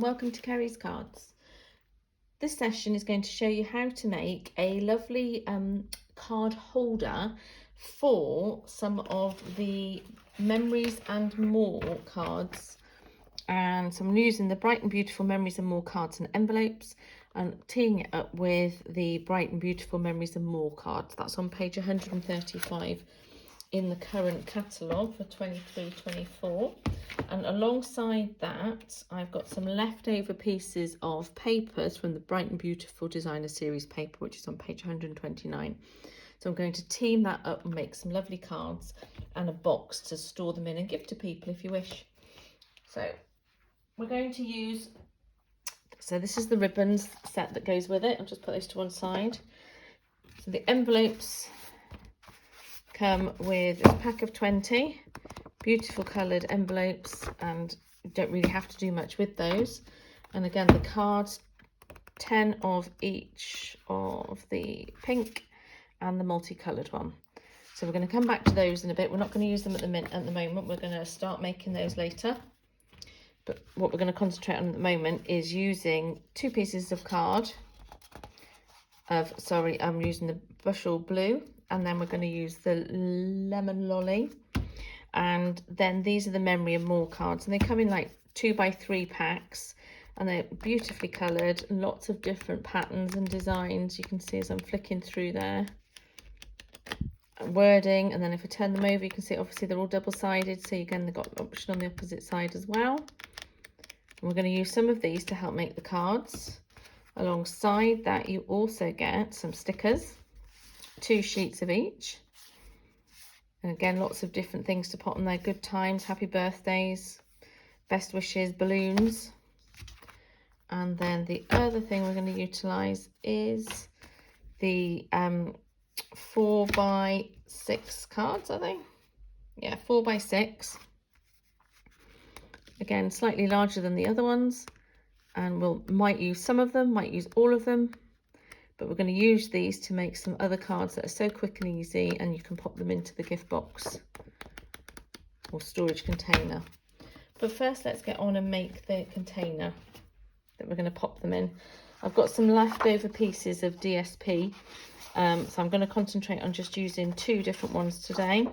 welcome to Kerry's Cards. This session is going to show you how to make a lovely card holder for some of the Memories and More cards. And so I'm using the Bright and Beautiful Memories and More cards and envelopes and teeing it up with the Bright and Beautiful Memories and More cards. That's on page 135 in the current catalogue for 23-24. And alongside that, I've got some leftover pieces of papers from the Bright and Beautiful Designer Series paper, which is on page 129. So I'm going to team that up and make some lovely cards and a box to store them in and give to people if you wish. So we're going to use, so this is the ribbons set that goes with it. I'll just put those to one side. So the envelopes come with a pack of 20 beautiful coloured envelopes, and you don't really have to do much with those. And again, the cards, 10 of each of the pink and the multicoloured one. So we're going to come back to those in a bit. We're not going to use them at the moment. We're going to start making those later. But what we're going to concentrate on at the moment is using two pieces of card I'm using the bushel blue, and then we're going to use the lemon lolly. And then these are the Memory and More cards, and they come in like 2x3 packs, and they're beautifully coloured, lots of different patterns and designs. You can see as I'm flicking through there, wording, and then if I turn them over, you can see obviously they're all double-sided, so again they've got an option on the opposite side as well. And we're going to use some of these to help make the cards. Alongside that, you also get some stickers, 2 sheets of each. And again, lots of different things to put on there. Good times, happy birthdays, best wishes, balloons. And then the other thing we're going to utilise is the 4x6 cards, are they? Yeah, 4x6. Again, slightly larger than the other ones. And might use some of them, might use all of them. But we're going to use these to make some other cards that are so quick and easy, and you can pop them into the gift box or storage container. But first, let's get on and make the container that we're going to pop them in. I've got some leftover pieces of DSP, so I'm going to concentrate on just using 2 different ones today.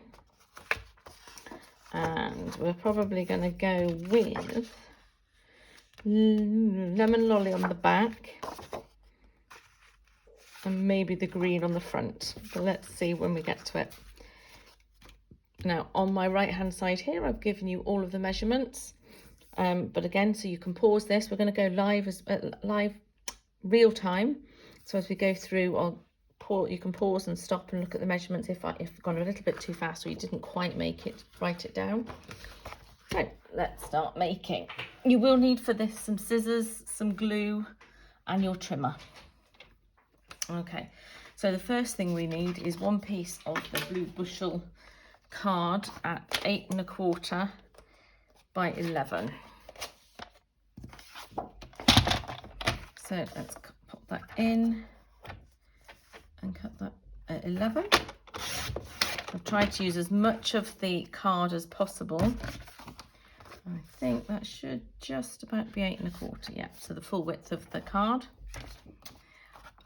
And we're probably going to go with lemon lolly on the back, and maybe the green on the front, but let's see when we get to it. Now on my right hand side here, I've given you all of the measurements, but again, so you can pause this. We're going to go live real time, so as we go through, you can pause and stop and look at the measurements if I've gone a little bit too fast or you didn't quite make it, write it down. Right, let's start making. You will need for this some scissors, some glue, and your trimmer. Okay, so the first thing we need is 1 piece of the blue bushel card at 8 1/4 by 11. So let's pop that in and cut that at 11. I've tried to use as much of the card as possible. I think that should just about be 8 1/4, yeah, so the full width of the card.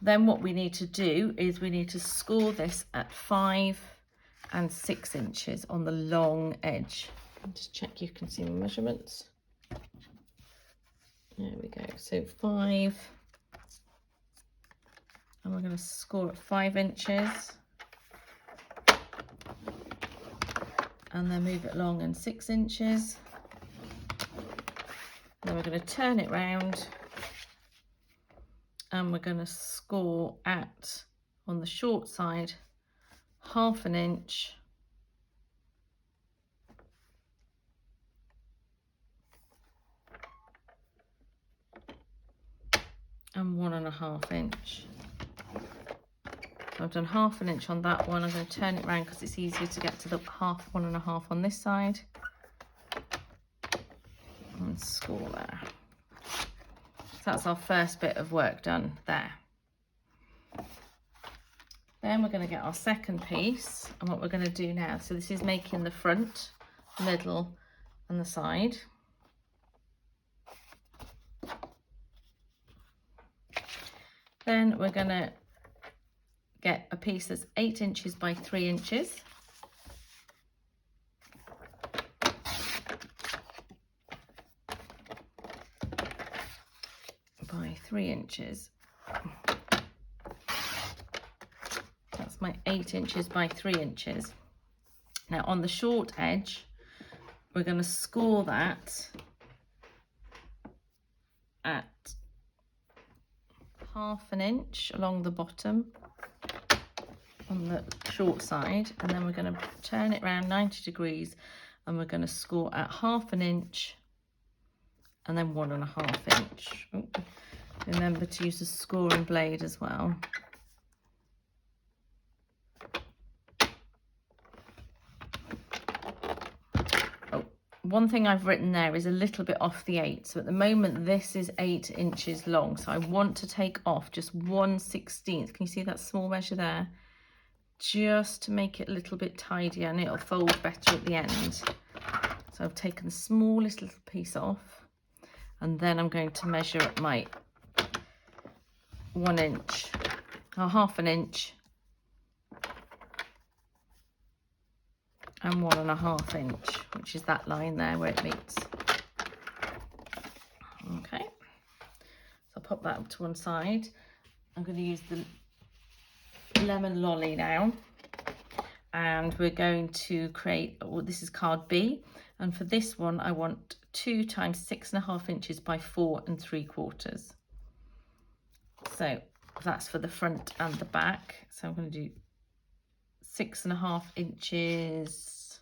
Then what we need to do is we need to score this at 5 and 6 inches on the long edge. Just check you can see my measurements. There we go, so 5, and we're going to score at 5 inches. And then move it along and 6 inches. Then we're going to turn it round, and we're going to score at, on the short side, 1/2 inch, and 1 1/2 inch. So I've done 1/2 inch on that one. I'm going to turn it around because it's easier to get to the 1/2, 1 1/2 on this side, and score there. So that's our first bit of work done there. Then we're going to get our second piece, and what we're going to do now, so this is making the front, middle and the side. Then we're going to get a piece that's 8 inches by 3 inches. By 3 inches. That's my 8 inches by 3 inches. Now on the short edge, we're going to score that at 1/2 inch along the bottom on the short side, and then we're going to turn it around 90 degrees and we're going to score at 1/2 inch and then 1.5 inch. Oh, remember to use a scoring blade as well. Oh, one thing I've written there is a little bit off the 8. So at the moment this is 8 inches long. So I want to take off just 1/16. Can you see that small measure there? Just to make it a little bit tidier and it'll fold better at the end. So I've taken the smallest little piece off, and then I'm going to measure at my 1 inch or 1/2 inch and 1.5 inch, which is that line there where it meets. Okay, so I'll pop that up to one side. I'm going to use the lemon lolly now, and we're going to create, well, this is card B, and for this one I want 2 times 6.5 inches by 4 3/4. So that's for the front and the back. So I'm going to do 6.5 inches.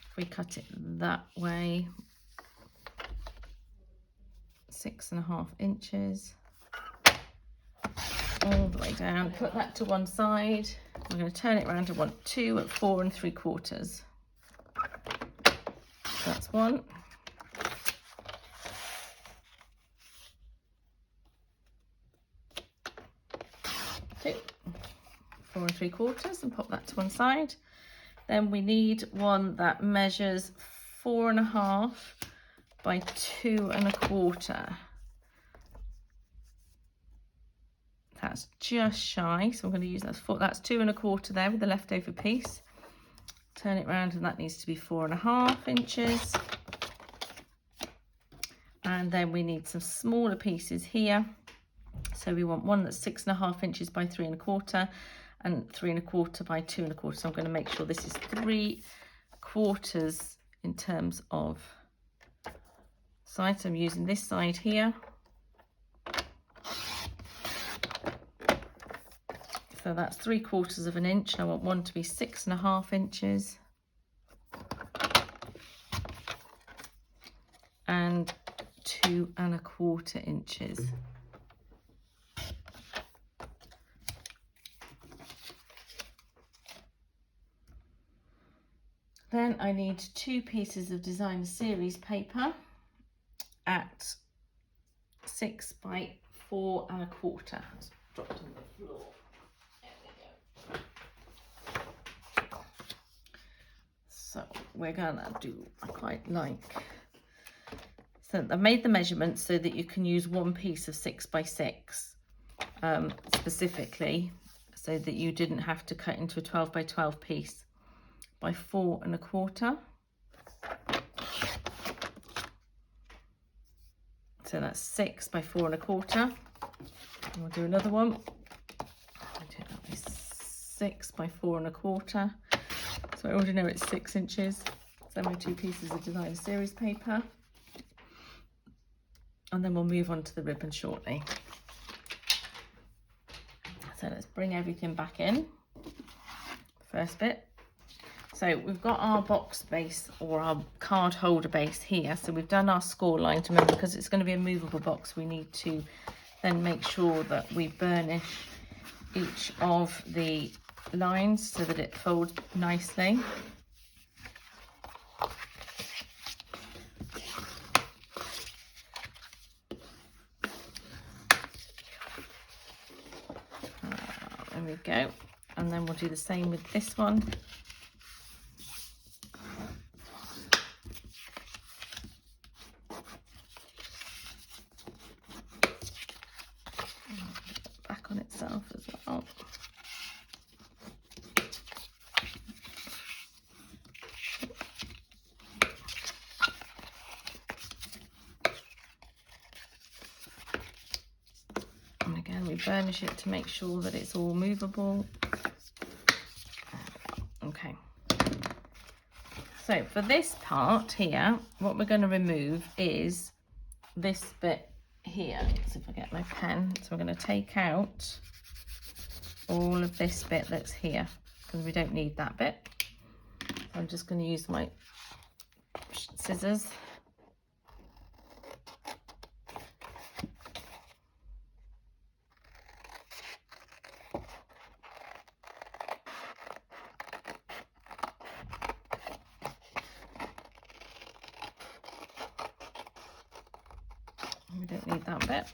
If we cut it that way, 6.5 inches all the way down. Put that to one side. I'm going to turn it around. I want 2 at 4 3/4. That's 1. 2, 4 3/4, and pop that to one side. Then we need one that measures 4.5 by 2 1/4. That's just shy, so I'm going to use that's 2 1/4 there with the leftover piece. Turn it round, and that needs to be 4.5 inches. And then we need some smaller pieces here. So we want one that's 6.5 inches by 3 1/4 and 3 1/4 by 2 1/4. So I'm going to make sure this is 3/4 in terms of side. So I'm using this side here. So that's 3/4 of an inch. I want one to be 6.5 inches and 2 1/4 inches. Then I need 2 pieces of designer series paper at 6 by 4 1/4. It's dropped on the floor. So we're gonna do, I quite like, so I made the measurements so that you can use one piece of 6 by 6 specifically, so that you didn't have to cut into a 12 by 12 piece by 4 1/4. So that's 6 by 4 1/4. And we'll do another one. I'll do that with 6 by 4 1/4. So I already know it's 6 inches. So my 2 pieces of designer series paper. And then we'll move on to the ribbon shortly. So let's bring everything back in. First bit. So we've got our box base or our card holder base here. So we've done our score line. To remember, because it's going to be a movable box, we need to then make sure that we burnish each of the lines so that it folds nicely. There we go. And then we'll do the same with this one. on itself as well. And again, we burnish it to make sure that it's all movable. Okay. So for this part here, what we're going to remove is this bit here. So if I get my pen, so we're going to take out all of this bit that's here because we don't need that bit. So I'm just going to use my scissors. We don't need that bit,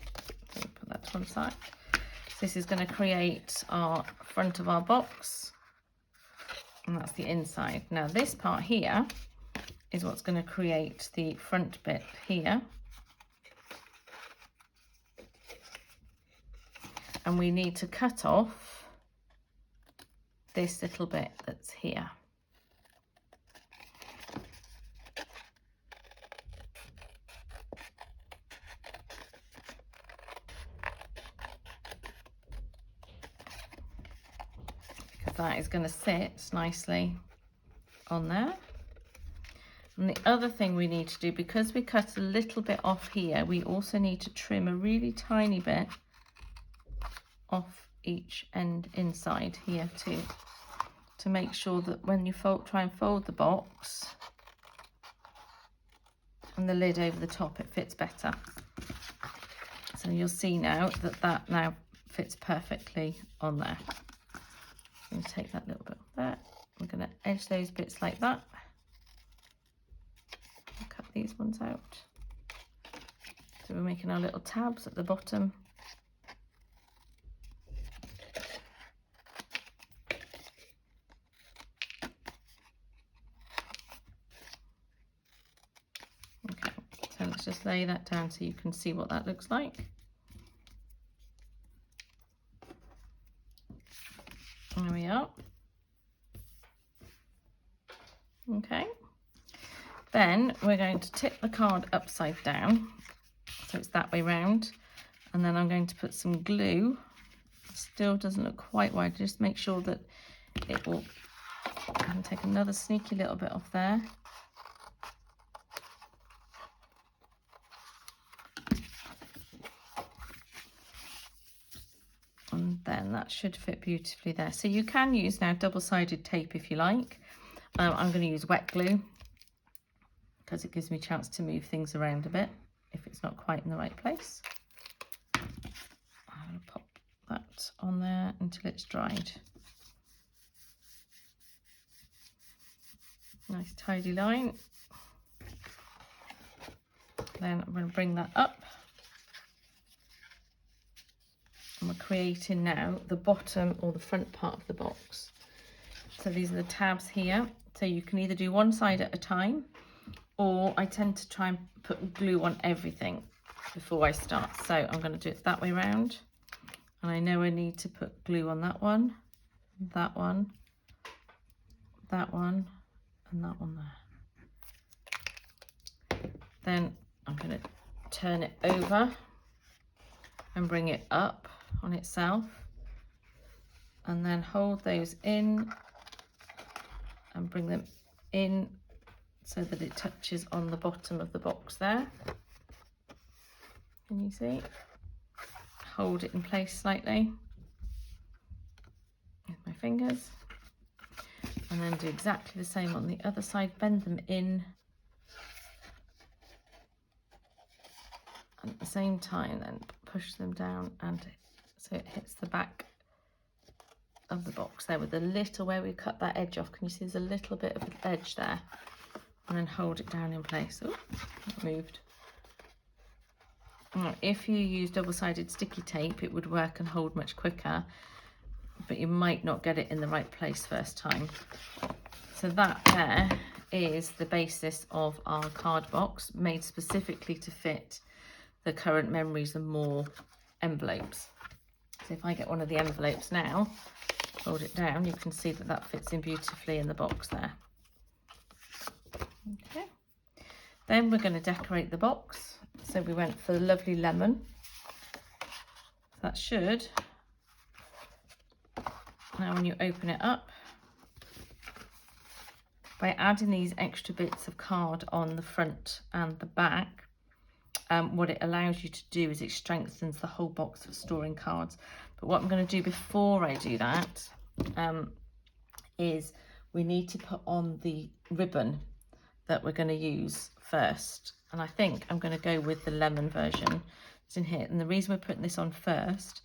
so we'll put that to one side. So this is going to create our front of our box, and that's the inside. Now this part here is what's going to create the front bit here, and we need to cut off this little bit that's here. That is going to sit nicely on there. And the other thing we need to do, because we cut a little bit off here, we also need to trim a really tiny bit off each end inside here too, to make sure that when you try and fold the box and the lid over the top, it fits better. So you'll see now that that now fits perfectly on there. I'm going to take that little bit off there. We're going to edge those bits like that. Cut these ones out. So we're making our little tabs at the bottom. Okay, so let's just lay that down so you can see what that looks like. There we are. Okay. Then we're going to tip the card upside down, so it's that way round. And then I'm going to put some glue. Still doesn't look quite wide. Just make sure that it will. I'm going to take another sneaky little bit off there. And then that should fit beautifully there. So you can use now double-sided tape if you like. I'm going to use wet glue because it gives me a chance to move things around a bit if it's not quite in the right place. I'm going to pop that on there until it's dried. Nice tidy line. Then I'm going to bring that up. And we're creating now the bottom or the front part of the box. So these are the tabs here. So you can either do one side at a time, or I tend to try and put glue on everything before I start. So I'm going to do it that way round. And I know I need to put glue on that one, that one, that one, and that one there. Then I'm going to turn it over and bring it up on itself, and then hold those in and bring them in so that it touches on the bottom of the box there. Can you see? Hold it in place slightly with my fingers, and then do exactly the same on the other side. Bend them in, and at the same time then push them down, and so it hits the back of the box there with a little, where we cut that edge off, can you see there's a little bit of an edge there, and then hold it down in place. Oh, it moved. Now, if you use double-sided sticky tape, it would work and hold much quicker, but you might not get it in the right place first time. So that there is the basis of our card box, made specifically to fit the current Memories and More envelopes. So if I get one of the envelopes now, fold it down, you can see that that fits in beautifully in the box there. Okay. Then we're going to decorate the box. So we went for the lovely lemon. That should, now when you open it up, by adding these extra bits of card on the front and the back, what it allows you to do is it strengthens the whole box for storing cards. But what I'm going to do before I do that is we need to put on the ribbon that we're going to use first. And I think I'm going to go with the lemon version that's in here. And the reason we're putting this on first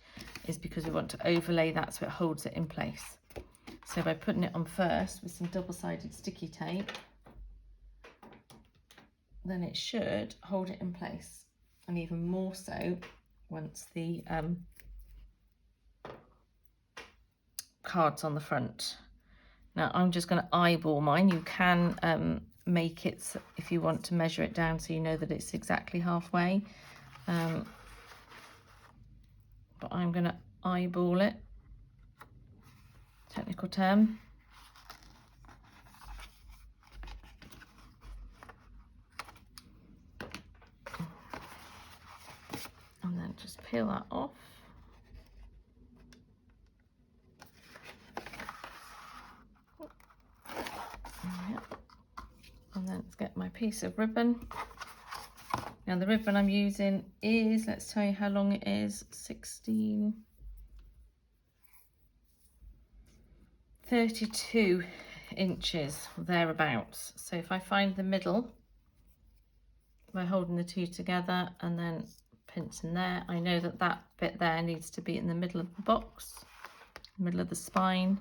is because we want to overlay that so it holds it in place. So by putting it on first with some double-sided sticky tape, then it should hold it in place, and even more so once the card's on the front. Now I'm just going to eyeball mine. You can make it, if you want to measure it down so you know that it's exactly halfway, but I'm going to eyeball it, technical term. And then just peel that off. And then let's get my piece of ribbon. Now the ribbon I'm using is, let's tell you how long it is, 32 inches, thereabouts. So if I find the middle by holding the two together and then pinch in there, I know that that bit there needs to be in the middle of the box, middle of the spine.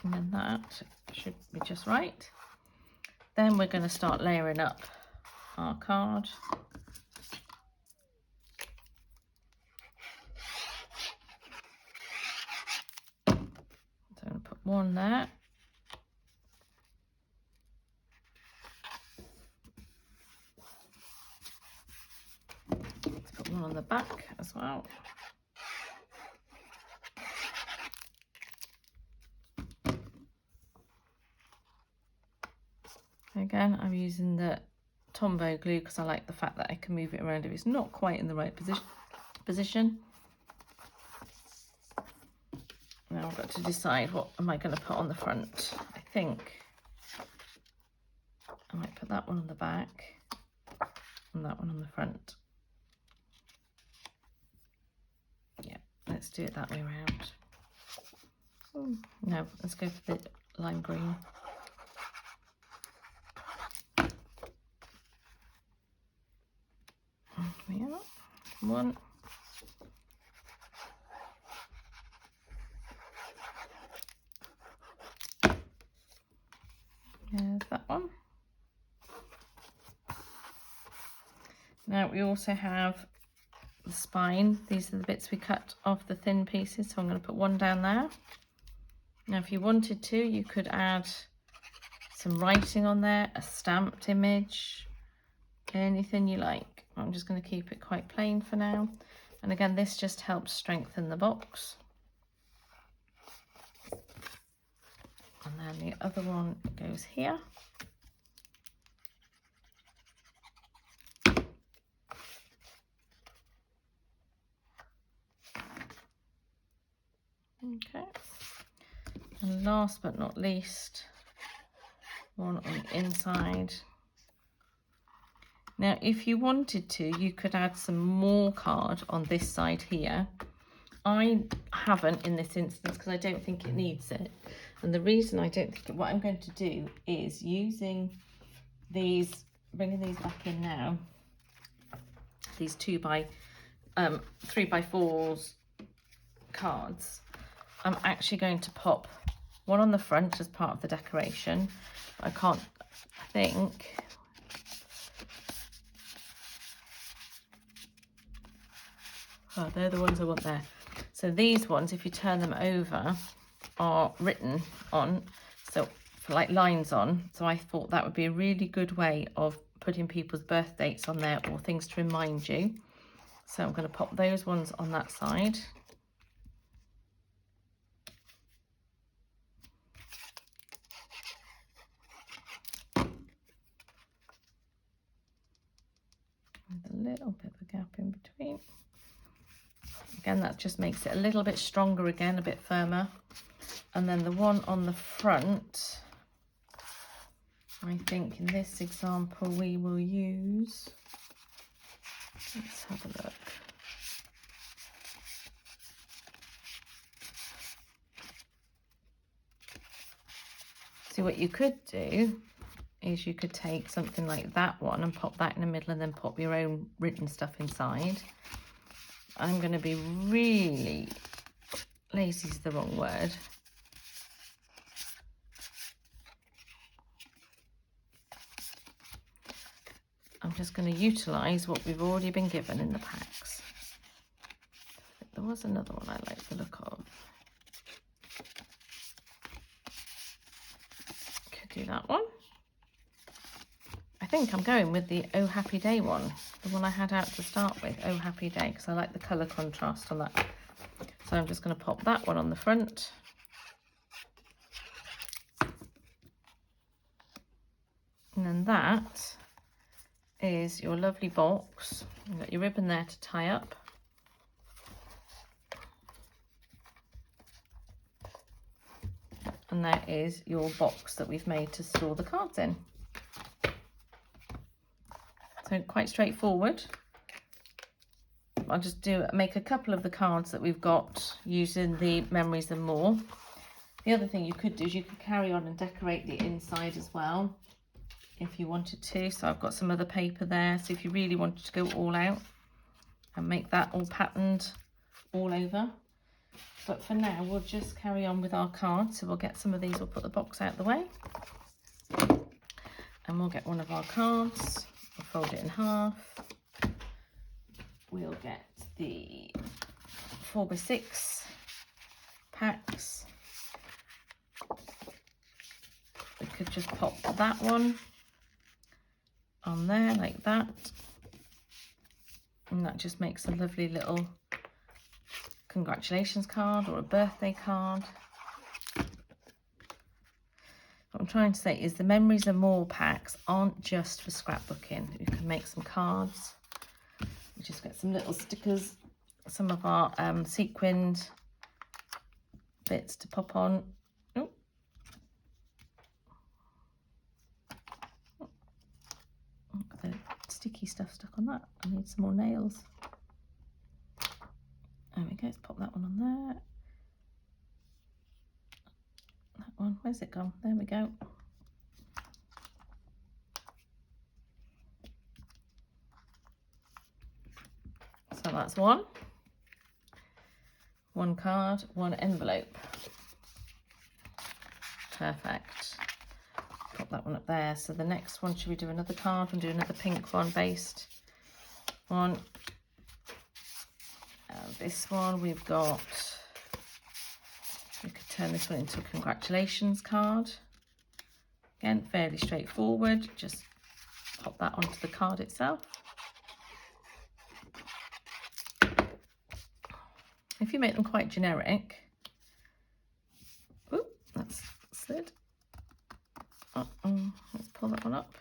And then that should be just right. Then we're going to start layering up our card. So I'm going to put one there. Let's put one on the back as well. Again, I'm using the Tombow glue because I like the fact that I can move it around if it's not quite in the right position. Now I've got to decide what am I going to put on the front. I think I might put that one on the back and that one on the front. Yeah, let's do it that way around. Oh, no, let's go for the lime green. Yeah, one. There's that one. Now we also have the spine. These are the bits we cut off the thin pieces, so I'm going to put one down there. Now if you wanted to, you could add some writing on there, a stamped image, anything you like. I'm just going to keep it quite plain for now. And again, this just helps strengthen the box. And then the other one goes here. Okay. And last but not least, one on the inside. Now, if you wanted to, you could add some more card on this side here. I haven't in this instance because I don't think it needs it. And the reason I don't think it, what I'm going to do is using these, bringing these back in now, these 3x4s cards, I'm actually going to pop one on the front as part of the decoration. I can't think. Oh, they're the ones I want there. So these ones, if you turn them over, are written on, so for like lines on. So I thought that would be a really good way of putting people's birth dates on there or things to remind you. So I'm going to pop those ones on that side. With a little bit of a gap in between. Again, that just makes it a little bit stronger again, a bit firmer. And then the one on the front, I think in this example we will use, let's have a look. See, what you could do is you could take something like that one and pop that in the middle and then pop your own written stuff inside. I'm going to be really, lazy is the wrong word. I'm just going to utilise what we've already been given in the packs. There was another one I like the look of. Could do that one. I think I'm going with the Oh Happy Day one, the one I had out to start with, Oh Happy Day, because I like the colour contrast on that. So I'm just going to pop that one on the front. And then that is your lovely box. You've got your ribbon there to tie up. And that is your box that we've made to store the cards in. So quite straightforward. I'll just make a couple of the cards that we've got using the Memories and More. The other thing you could do is you could carry on and decorate the inside as well if you wanted to. So I've got some other paper there, so if you really wanted to go all out and make that all patterned all over. But for now we'll just carry on with our cards. So we'll get some of these, we'll put the box out the way and we'll get one of our cards, we'll fold it in half. We'll get the 4x6 packs. We could just pop that one on there like that. And that just makes a lovely little congratulations card or a birthday card. What I'm trying to say is the Memories and More packs aren't just for scrapbooking. You can make some cards. We just get some little stickers, some of our sequined bits to pop on. Oh. Got the sticky stuff stuck on that. I need some more nails. There we go, let's pop that one on there. That one, where's it gone? There we go. So that's one card, one envelope. Perfect. Pop that one up there. So the next one, should we do another card and do another pink one based one? This one we've got, we could turn this one into a congratulations card. Again, fairly straightforward. Just pop that onto the card itself. If you make them quite generic, oop, that's slid. Let's pull that one up.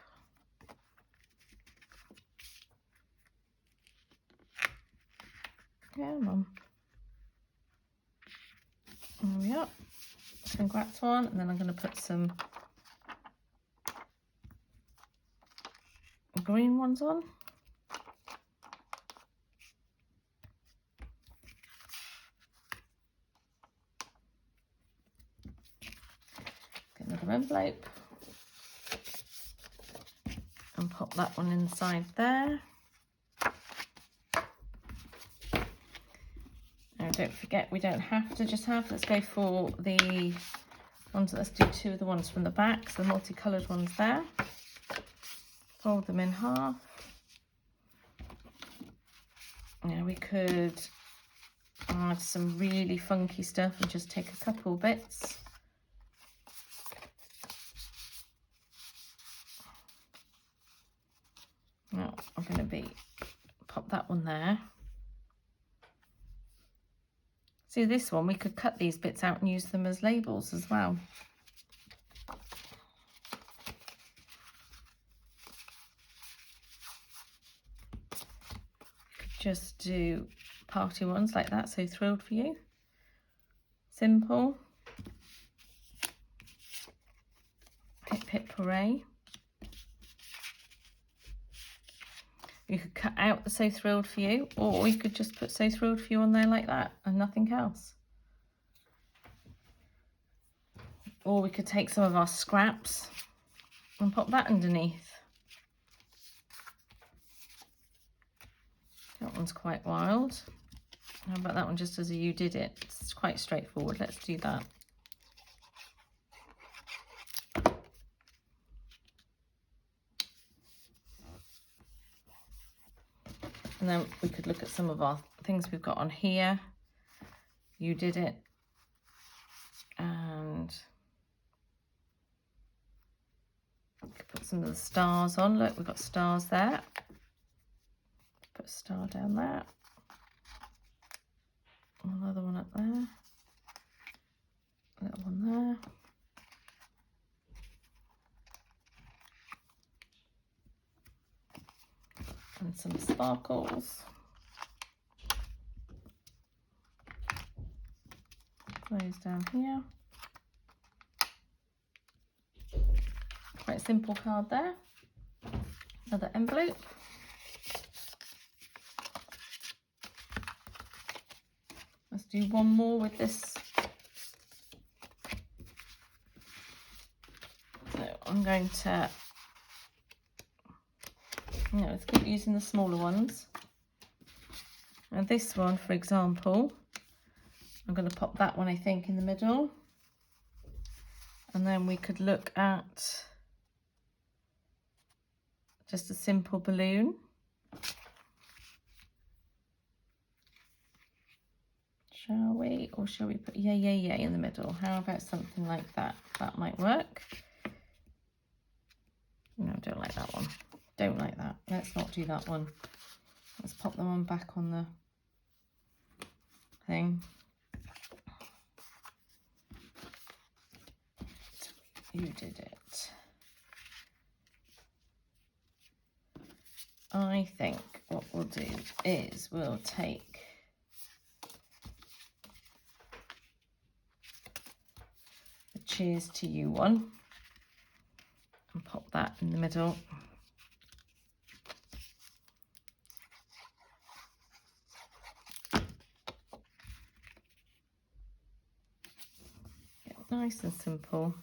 Yeah, Mum. There we are. Congrats one, and then I'm going to put some green ones on. Get another envelope and pop that one inside there. Don't forget, we don't have to just have, let's go for the ones, let's do two of the ones from the back, so the multicoloured ones there. Fold them in half. Now we could add some really funky stuff and just take a couple bits. one there. See, this one, we could cut these bits out and use them as labels as well. Just do party ones like that, so thrilled for you. Simple. Hip hip hooray. You could cut out the so thrilled for you, or you could just put so thrilled for you on there like that and nothing else. Or we could take some of our scraps and pop that underneath. That one's quite wild. How about that one just as you did it? It's quite straightforward. Let's do that. And then we could look at some of our things we've got on here. You did it. And we could put some of the stars on. Look, we've got stars there. Put a star down there. Another one up there. A little one there. And some sparkles. Those down here. Quite a simple card there. Another envelope. Let's do one more with this. So I'm going to, let's keep using the smaller ones. And this one, for example, I'm going to pop that one, I think, in the middle. And then we could look at just a simple balloon. Shall we? Or shall we put yay, yay, yay in the middle? How about something like that? That might work. No, don't like that one. Don't like that. Let's not do that one. Let's pop them on back on the thing. You did it. I think what we'll do is we'll take the cheers to you one and pop that in the middle. Get nice and simple.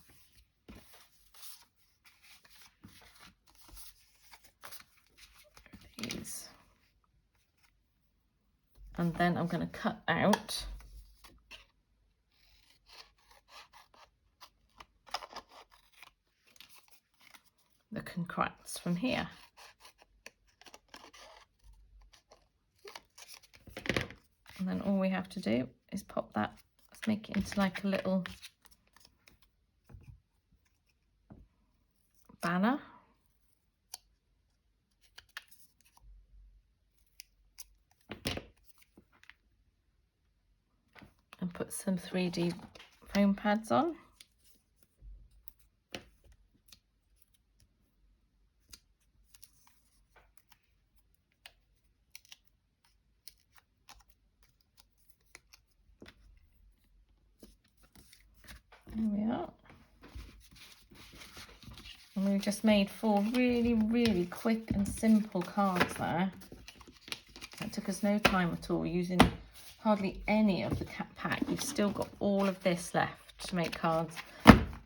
And then I'm going to cut out the congrats from here. And then all we have to do is pop that, let's make it into like a little banner. And put some 3D foam pads on. There we are. And we've just made 4 really, really quick and simple cards there. It took us no time at all, using hardly any of the pack. We've still got all of this left to make cards,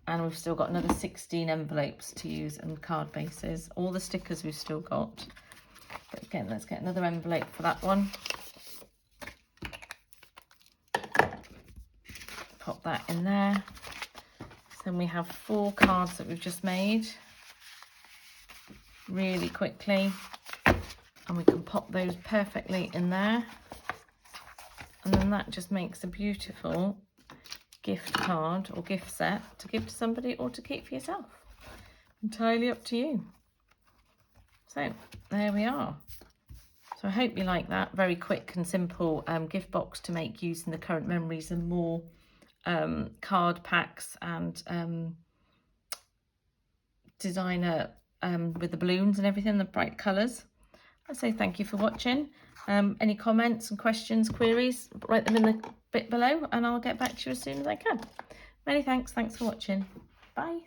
and we've still got another 16 envelopes to use and card bases. All the stickers we've still got. But again, let's get another envelope for that one. Pop that in there. Then we have 4 cards that we've just made really quickly, and we can pop those perfectly in there. And then that just makes a beautiful gift card or gift set to give to somebody or to keep for yourself. Entirely up to you. So there we are. So I hope you like that. Very quick and simple gift box to make using the current memories and more card packs and designer with the balloons and everything, the bright colours. I say thank you for watching. Any comments and questions, queries, write them in the bit below and I'll get back to you as soon as I can. Many thanks. Thanks for watching. Bye.